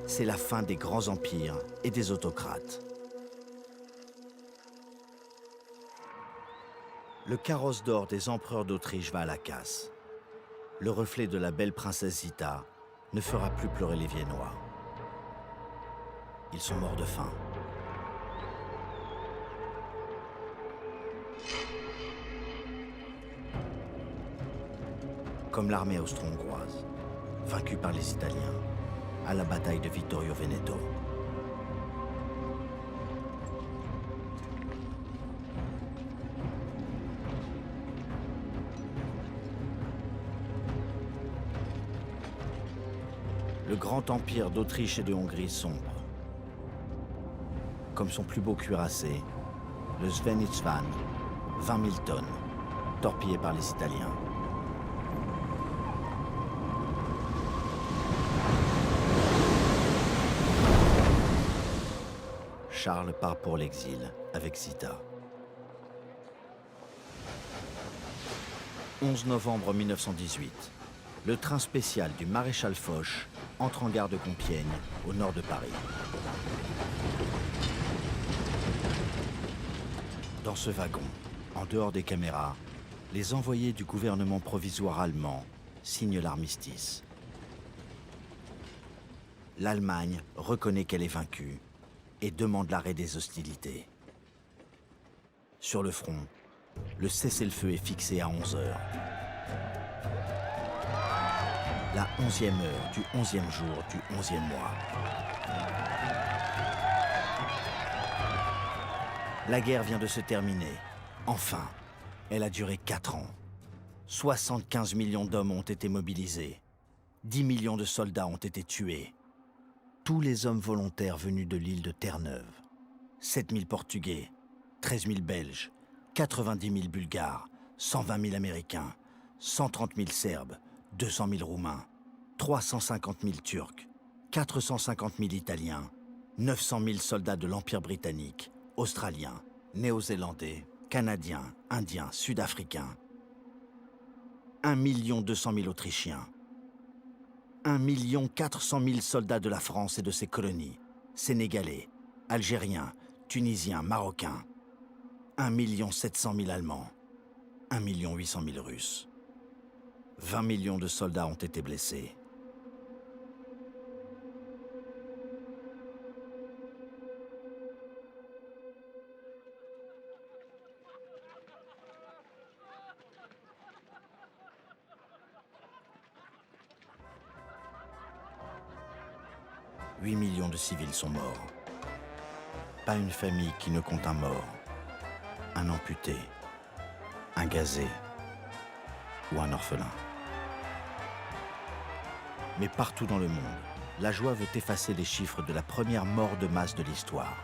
c'est la fin des grands empires et des autocrates. Le carrosse d'or des empereurs d'Autriche va à la casse. Le reflet de la belle princesse Zita ne fera plus pleurer les Viennois. Ils sont morts de faim. Comme l'armée austro-hongroise, vaincue par les Italiens, à la bataille de Vittorio Veneto. Le grand empire d'Autriche et de Hongrie sombre. Comme son plus beau cuirassé, le Svenitsvan, 20 000 tonnes, torpillé par les Italiens. Charles part pour l'exil avec Zita. 11 novembre 1918, le train spécial du maréchal Foch entre en gare de Compiègne, au nord de Paris. Dans ce wagon, en dehors des caméras, les envoyés du gouvernement provisoire allemand signent l'armistice. L'Allemagne reconnaît qu'elle est vaincue et demande l'arrêt des hostilités. Sur le front, le cessez-le-feu est fixé à 11 heures. La 11e heure du 11e jour du 11e mois. La guerre vient de se terminer. Enfin, elle a duré 4 ans. 75 millions d'hommes ont été mobilisés. 10 millions de soldats ont été tués. Tous les hommes volontaires venus de l'île de Terre-Neuve. 7 000 Portugais, 13 000 Belges, 90 000 Bulgares, 120 000 Américains, 130 000 Serbes, 200 000 Roumains, 350 000 Turcs, 450 000 Italiens, 900 000 soldats de l'Empire britannique, Australiens, Néo-Zélandais, Canadiens, Indiens, Sud-Africains, 1 200 000 Autrichiens, 1 400 000 soldats de la France et de ses colonies, Sénégalais, Algériens, Tunisiens, Marocains, 1 700 000 Allemands, 1 800 000 Russes. 20 millions de soldats ont été blessés. « 8 millions de civils sont morts. Pas une famille qui ne compte un mort, un amputé, un gazé ou un orphelin. Mais partout dans le monde, la joie veut effacer les chiffres de la première mort de masse de l'histoire.